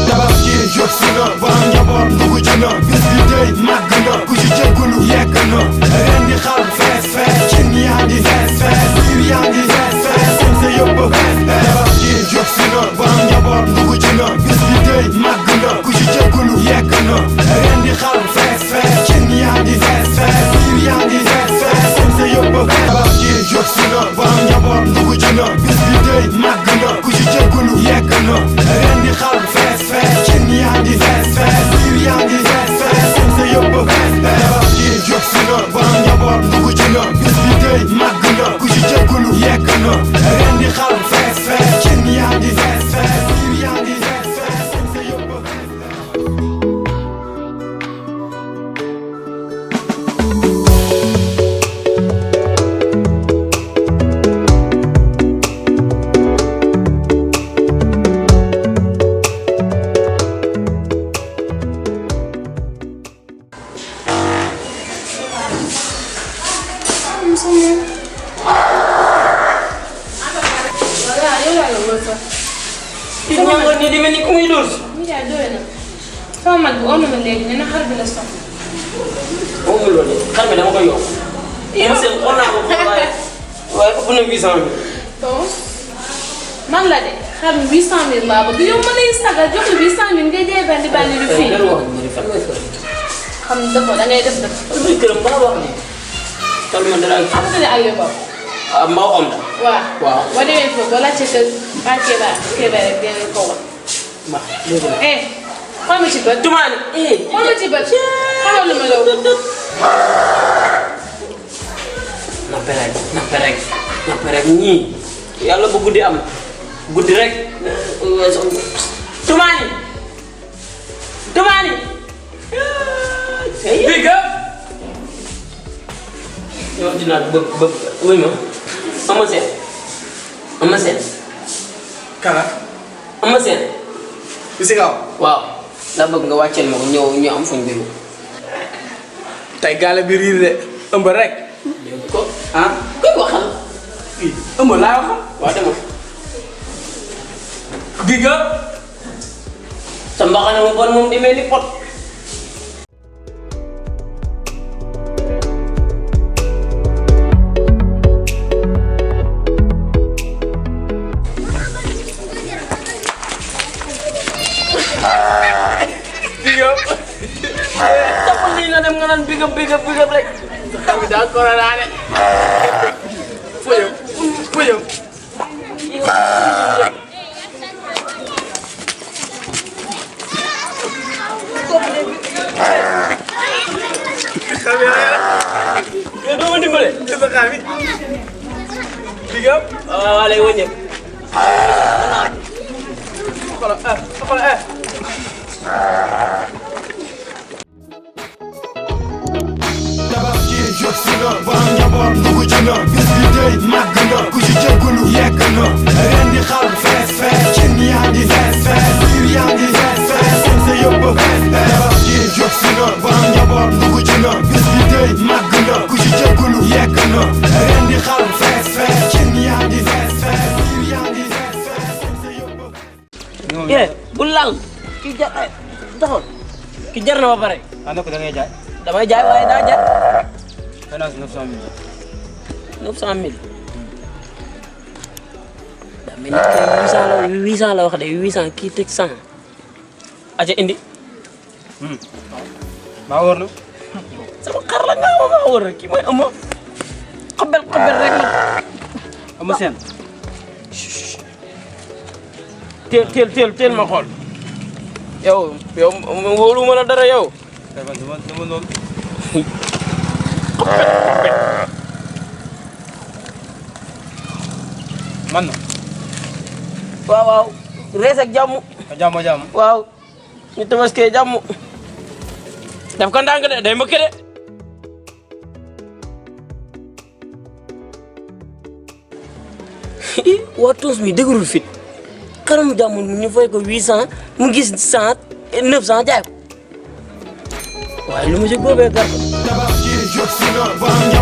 Tabaski jot si na waa njaboot dugg ci na bis bi tey màgg na ku ci jéggulu yegg na ren di xar fees fees cin yaa ngi fees fees biir yaa ngi fees fees seen sa yëpp fees Tabaski jot si na waa njaboot dugg ci na bis bi tey màgg na ku ci jéggulu yegg na ren di xar fees fees cin yaa ngi fees fees biir yaa ngi fees fees seen sa yëpp fees Tabaski jot si na waa njaboot dugg ci na bis bi tey màgg na ku ci jéggulu yegg na ren di xar fees fees cin yaa ngi fees fees biir yaa ngi fees fees seen sa yëpp fees Tabaski jot si na waa njaboot dugg ci na bis bi tey màgg na ku ci jéggulu yegg na ren di xar fees fees cin yaa ngi fees fees biir yaa ngi fees fees seen sa yëpp fees ni di mel ni ku muy dóor. ñu jaay doy na sama mag bi onu ma léegi nee na xar bi la soxla. moom mu loolu xar mi dama koy yokk. yéen seen xool naa ko waaye ëpp na 800 000. donc man la de xar mi 800 000 laa bëgg yow ma lay sagal jox la 800 000 ngay jaay bandi bandi lu fii. fan nga kër. xam nga dafa da ngay def def. fan nga këram mbaa wax ni. tal ma dara xam nga ne Aliou Ba. ah mbaa om da. waaw boo demee foofu boo laajte kër Ba Kéba rek dinañ ko wax. ma dégg nga. xool ma ci bët. tumaani. xool ma ci bët. xamal lu ma la wut. nappe rek ñii yàlla bu guddi am guddi rek tumaani bii ga yow dinaa bëgg wuy ma ama seen kala ama seen bi si kaw waaw daa bëgg nga wàcceel ma ko ñu am fuñ biru tey gaale bi riir de ëmb rek dégg ko koy waxal fii ëmb laa waxal waa demal gi nga sa mbaxana mu bon moom di mel ni pot big up rek. Kami daa corona de. Fuyum. Kami ya. Yow doo ma dimbale. Coba kami. Big up. Waaw lay wëññeek. Apa? Tabaski jot si na waa njaboot dugg ci na bis bi tey màgg na ku ci jéggulu yegg na ren di xar fees fees cin yaa ngi fees fees biir yaa ngi fees fees seen sa yëpp fees Tabaski jot si na waa njaboot dugg ci na bis bi tey màgg na ku ci jéggulu yegg na ren di xar fees fees cin yaa ngi fees fees biir yaa ngi fees fees seen sa yëpp fees bu lal ki jar taxoon ki jar na ba pare. Ano ko da ngay jaay? damay jaay waaye daa jar. Finance 900 000. 900 000. daa mel ni kay 800 la wax de 800 kii teg 100. aca indi. Maa wóor na. sama xar la nga ma maa wóor kii mooy ama xabel rek la. Ama seen. teel ma xool. yow wóolu ma la dara yow. Dama noonu. Man na. waaw rees ak jàmm. Jàmm. waaw ñu tabaskee jàmm. daf ko ndànk de day mbëkk de. waa toos mi dëgërul fit xaram jàmm ñu fay ko 800 mu gis 100 900 jaay ko waaye lu mu si góobee gar ko. Tabaski jot si na waa